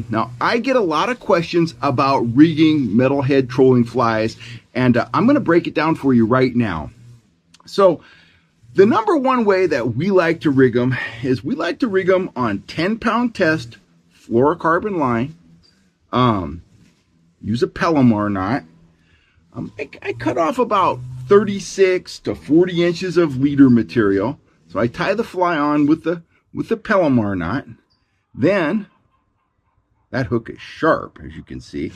Now, I get a lot of questions about rigging metalhead trolling flies, and I'm going to break it down for you right now. So, the number one way that we like to rig them is we like to rig them on 10-pound test fluorocarbon line. Use a Palomar knot. I cut off about 36 to 40 inches of leader material. So I tie the fly on with the Palomar knot. Then, that hook is sharp, as you can see.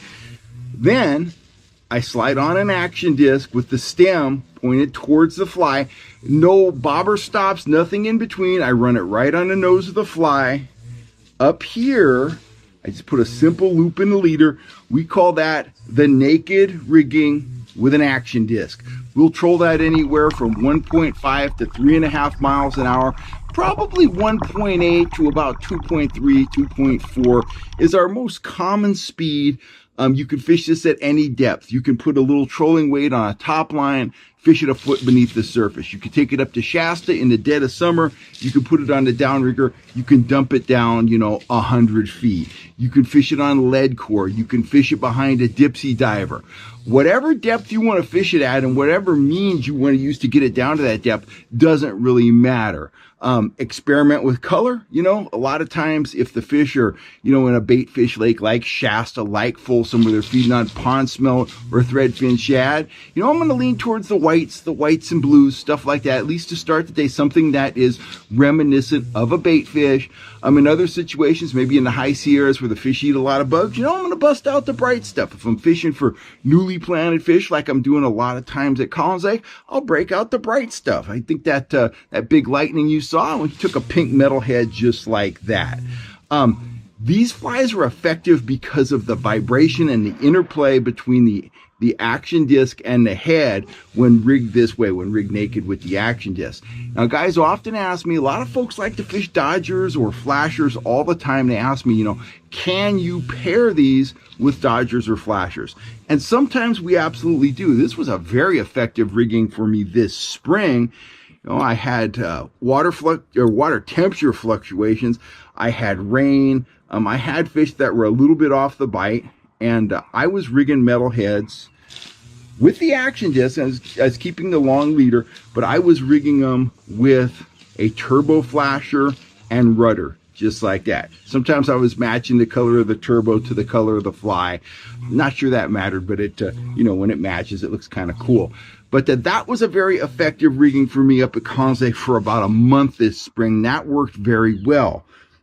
Then, I slide on an action disc with the stem pointed towards the fly. No bobber stops, nothing in between. I run it right on the nose of the fly. Up here, I just put a simple loop in the leader. We call that the naked rigging with an action disc. We'll troll that anywhere from 1.5 to 3.5 miles an hour. Probably 1.8 to about 2.3, 2.4 is our most common speed. You can fish this at any depth. You can put a little trolling weight on a top line, fish it a foot beneath the surface. You can take it up to Shasta in the dead of summer. You can put it on the downrigger. You can dump it down, 100 feet. You can fish it on lead core. You can fish it behind a dipsy diver. Whatever depth you want to fish it at and whatever means you want to use to get it down to that depth doesn't really matter. Experiment with color. A lot of times if the fish are, in a bait fish lake like Shasta, like Folsom, where they're feeding on pond smelt or threadfin shad, I'm going to lean towards the whites and blues, stuff like that, at least to start the day, something that is reminiscent of a bait fish. In other situations, maybe in the high Sierras where the fish eat a lot of bugs, I'm going to bust out the bright stuff. If I'm fishing for newly planted fish, like I'm doing a lot of times at Collins Lake, I'll break out the bright stuff. I think that that big lightning you saw, we took a pink metalhead just like that. These flies are effective because of the vibration and the interplay between the action disc and the head when rigged this way, when rigged naked with the action disc. Now, guys often ask me, a lot of folks like to fish Dodgers or flashers all the time. They ask me, can you pair these with Dodgers or flashers? And sometimes we absolutely do. This was a very effective rigging for me this spring. I had water temperature fluctuations. I had rain. I had fish that were a little bit off the bite, and I was rigging metalheads with the action disc. I was keeping the long leader, but I was rigging them with a turbo flasher and rudder, just like that. Sometimes I was matching the color of the turbo to the color of the fly. Not sure that mattered, but it, when it matches, it looks kind of cool. But that was a very effective rigging for me up at Collins Lake for about a month this spring. That worked very well.